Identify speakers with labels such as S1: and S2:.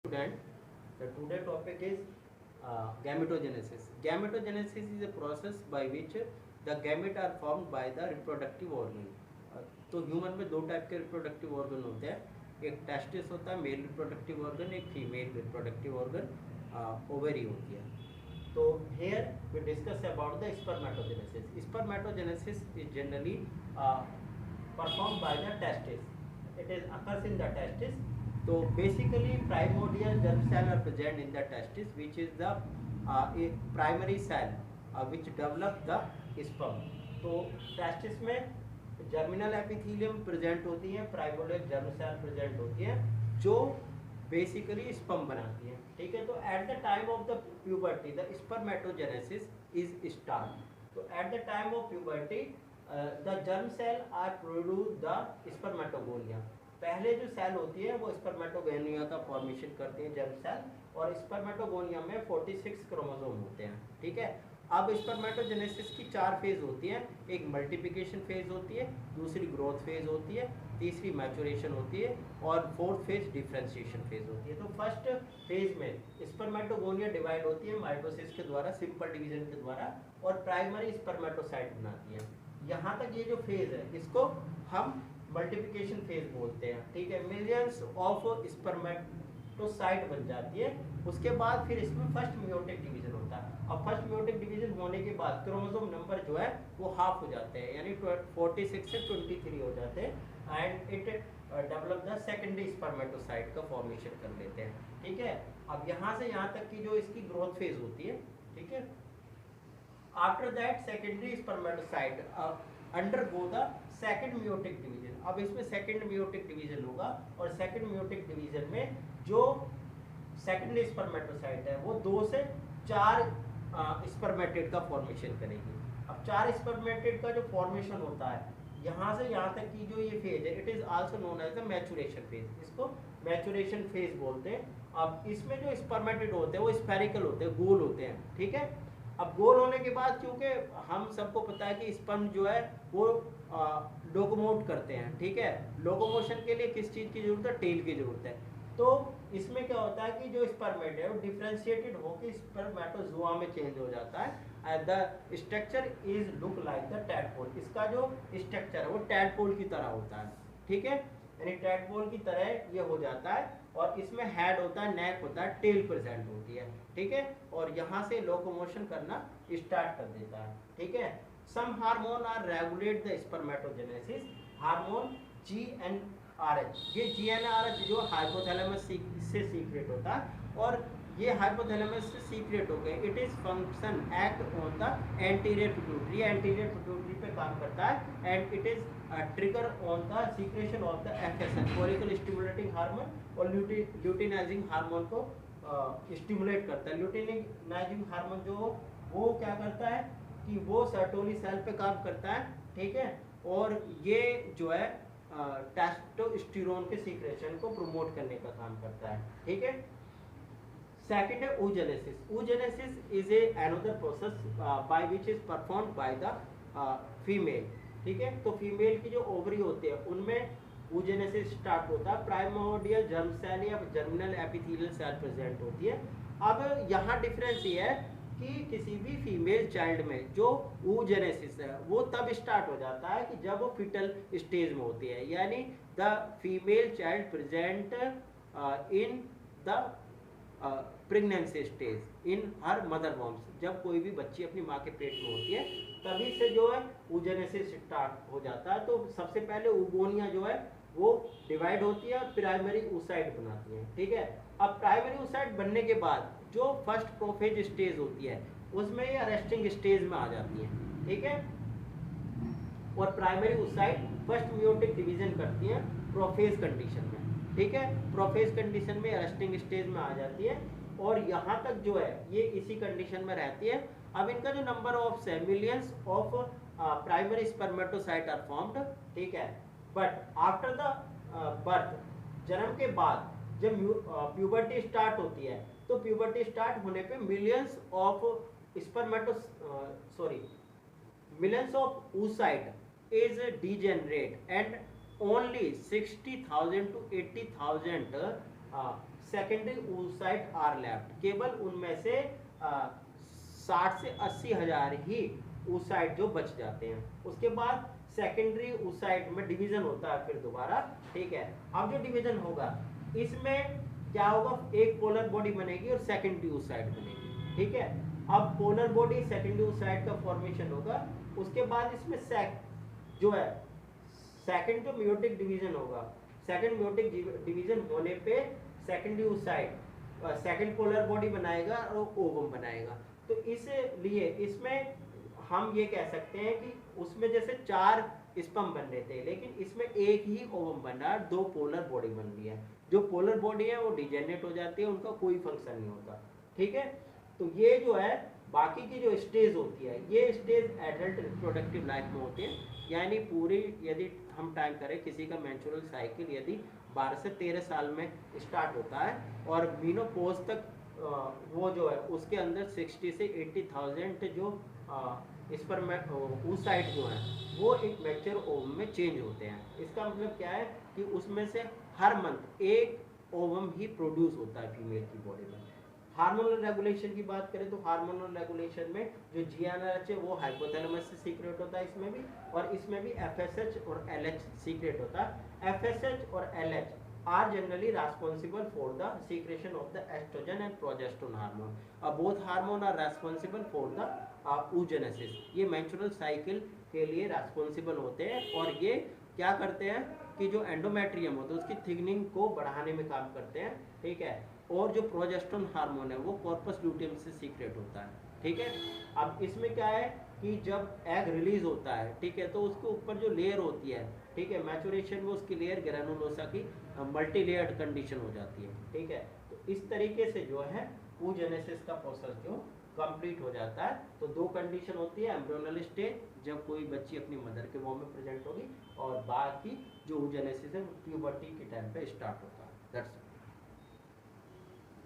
S1: Student, the today topic is gametogenesis. Gametogenesis is a process by which the gamete are formed by the reproductive organ. तो human में दो type के reproductive organ होते हैं, एक testis होता है मेल रिप्रोडक्टिव ऑर्गन, एक फीमेल रिप्रोडक्टिव ऑर्गन ओवरी होती है. तो here we discuss about the spermatogenesis. Spermatogenesis is generally performed by the testis. It is occurs in the testis. So basically primordial germ cell are present in the testis, which is the primary cell which develop the sperm. तो testis में germinal epithelium present होती है, primordial germ cell present होती है जो basically sperm बनाती है. ठीक है, तो at the time of the puberty the spermatogenesis is start. तो at the time of puberty the germ cell are produce the spermatogonia. पहले जो सेल होती है वो स्पर्मेटोगोनिया का फॉर्मेशन करती है जर्म सेल, और स्पर्मेटोगोनिया में 46 क्रोमोसोम होते हैं. ठीक है, अब स्पर्मेटोजेनेसिस की 4 फेज होती है. एक मल्टीप्लिकेशन फेज होती है, दूसरी ग्रोथ फेज होती है, तीसरी मैचुरेशन होती है, और फोर्थ फेज डिफरेंशिएशन फेज होती है. तो फर्स्ट फेज में स्पर्मेटोगोनिया डिवाइड होती है माइटोसिस के द्वारा, सिंपल डिवीजन के द्वारा, और प्राइमरी स्पर्मेटोसाइट बनाती है. यहाँ तक ये जो फेज है इसको हम मल्टीप्लिकेशन फेज बोलते हैं. ठीक है, मिलियंस ऑफ स्पर्मेटोसाइट बन जाती है. उसके बाद फिर इसमें फर्स्ट मियोटिक डिवीजन होता है. अब फर्स्ट मियोटिक डिवीजन होने के बाद क्रोमोसोम नंबर जो है वो हाफ हो जाते हैं, यानी 46 से 23 हो जाते हैं, and it develop the secondary spermatocyte का फॉर्मेशन कर लेते हैं. ठीक है, अब यहाँ से यहाँ तक की जो इसकी ग्रोथ फेज होती है. ठीक है, after that secondary spermatocyte undergo the second meiotic division. अब इसमें सेकंड मियोटिक डिवीजन होगा, और सेकंड मियोटिक डिवीजन में जो सेकंडरी स्पर्मेटोसाइट है वो 2 से 4 स्पर्मेटेड का फॉर्मेशन करेगी. अब 4 स्पर्मेटेड का जो फॉर्मेशन होता है यहाँ से यहाँ तक की जो ये फेज है, it is also known as the maturation phase. इसको मैचुरेशन फेज बोलते हैं. अब इसमें जो स्पर्मेटेड होते हैं वो स्फेरिकल होते हैं, गोल होते हैं. ठीक है, अब गोल होने के बाद क्योंकि हम सबको पता है कि स्पर्म जो है वो लोकोमोट करते हैं. ठीक है, लोकोमोशन के लिए किस चीज़ की जरूरत है? टेल की जरूरत है. तो इसमें क्या होता है कि जो स्पर्मेट है वो डिफरेंशिएटेड होकर स्पर्मेटोजोआ में चेंज हो जाता है. The structure is look like the tadpole. इसका जो स्ट्रक्चर है वो टैडपोल की तरह होता है. ठीक है, यानी टैडपोल की तरह ये हो जाता है, और इसमें हेड होता है, नेक होता है, टेल प्रेजेंट होती है. ठीक है, और यहाँ से लोकोमोशन करना स्टार्ट कर देता है. ठीक है, some hormone are regulate the spermatogenesis. Hormone GnRH, ये GnRH जो हाइपोथैलेमस से सीक्रेट होता है, और ये हाइपोथैलेमस से सीक्रेट हो गए. It is function act on the anterior pituitary. Anterior pituitary पे काम करता है, and it is trigger on the secretion of the FSH, follicle stimulating hormone, और ल्यूटिनाइजिंग हार्मोन को स्टिमुलेट करता है. ल्यूटिनाइजिंग हार्मोन जो वो क्या करता है कि वो सर्टोली सेल पे काम करता है. ठीक है, और ये जो है टेस्टोस्टेरोन के सीक्रेशन को प्रमोट करने का काम करता है. ठीक है, सेकंड है oogenesis. Oogenesis is a another process by which is performed by the female. ठीक है, तो फीमेल की जो ओवरी होते हैं उनमें oogenesis स्टार्ट होता है. प्राइमोडियल जर्म सेल या जर्मिनल एपिथेलियल सेल प्रेजेंट होती है. अब यहाँ डिफरेंस ये है कि किसी भी फीमेल चाइल्ड में जो oogenesis है वो तब स्टार्ट हो जाता है कि जब वो फिटल स्टेज में होती है, यानी the female child present in the pregnancy stage in her mother worms. जब कोई भी बच्ची अपनी माँ के पेट में होती है तभी से जो है oogenesis स्टार्ट हो जाता है. तो सबसे पहले oogonia जो है वो डिवाइड होती है, प्राइमरी oocyte बनाती है. ठीक है, अब प्राइमरी oocyte बनने के बाद जो फर्स्ट प्रोफेज स्टेज होती है उसमें ये अरेस्टिंग स्टेज में आ जाती है. ठीक है, और primary oocyte first meiotic division करती है प्रोफेज कंडीशन में. ठीक है, प्रोफेज कंडीशन में अरेस्टिंग स्टेज में आ जाती है, और यहाँ तक जो है ये इसी कंडीशन में रहती है. अब इनका जो नंबर ऑफ है millions of primary spermatocyte are formed. ठीक है, बट आफ्टर द बर्थ, जन्म के बाद जब प्यूबर्टी स्टार्ट होती है तो प्यूबर्टी स्टार्ट होने पे millions of millions of oocyte is degenerate, and only 60,000 to 80,000 secondary oocyte are left, केवल उनमें से 60 से 80 हजार ही oocyte जो बच जाते हैं। उसके बाद सेकेंडरी oocyte में डिवीजन होता है फिर दोबारा, ठीक है। अब जो डिवीजन होगा इसमें क्या होगा, एक पोलर बॉडी बनेगी और सेकेंडरी oocyte बनेगी, ठीक है। अब पोलर बॉडी सेकेंडरी oocyte का फॉर्मेशन होगा, उसके बाद इसमें जो है सेकंड जो मियोटिक डिवीजन होगा, सेकंड मियोटिक डिवीजन होने पे secondary oocyte second polar body बनाएगा और ओवम बनाएगा। तो इसलिए इसमें हम ये कह सकते हैं कि उसमें जैसे 4 स्पर्म बन रहे थे, लेकिन इसमें एक ही ओवम बन रहा है, 2 पोलर बॉडी बन रही है। जो पोलर बॉडी है वो डिजेनरेट हो जाती है, उनका कोई फंक्शन नहीं होता, ठीक है। तो ये जो है बाकी की जो स्टेज होती है, ये स्टेज एडल्ट रिप्रोडक्टिव लाइफ में होती है, यानी पूरी यदि हम टाइम करें किसी का मेंस्ट्रुअल साइकिल यदि 12 से 13 साल में स्टार्ट होता है और मीनोपॉज तक वो जो है उसके अंदर 60 से 80,000 जो oocyte जो है वो एक मैच्योर ओवम में चेंज होते हैं। इसका मतलब क्या है कि उसमें से हर मंथ एक ओवम ही प्रोड्यूस होता है फीमेल की बॉडी में। हार्मोनल रेगुलेशन की बात करें तो हार्मोनल रेगुलेशन में जो GnRH है वो हाइपोथैलेमस से सीक्रेट होता है इसमें भी, और इसमें भी FSH और LH सीक्रेट होता है। FSH और LH are generally responsible for the secretion of the estrogen and progesterone hormone. Both hormone are responsible for the oogenesis. ये menstrual cycle के लिए responsible होते हैं और ये क्या करते हैं कि जो एंडोमेट्रियम होता है उसकी थिकनिंग को बढ़ाने में काम करते हैं, ठीक है। और जो प्रोजेस्टेरोन हार्मोन है वो कॉर्पस ल्यूटियम से सीक्रेट होता है, ठीक है। अब इसमें क्या है कि जब एग रिलीज होता है, ठीक है, तो उसके ऊपर जो लेयर होती है, ठीक है, मैचुरेशन में उसकी लेयर ग्रैनुलोसा की मल्टी लेयर्ड कंडीशन हो जाती है, ठीक है। तो इस तरीके से जो है oogenesis का प्रोसेस जो कंप्लीट हो जाता है। तो 2 कंडीशन होती है, एम्ब्रियोनल स्टेज जब कोई बच्ची अपनी मदर के वॉम में प्रेजेंट होगी, और बाकी जो oogenesis है प्यूबर्टी के टाइम पे स्टार्ट होता है। दैट्स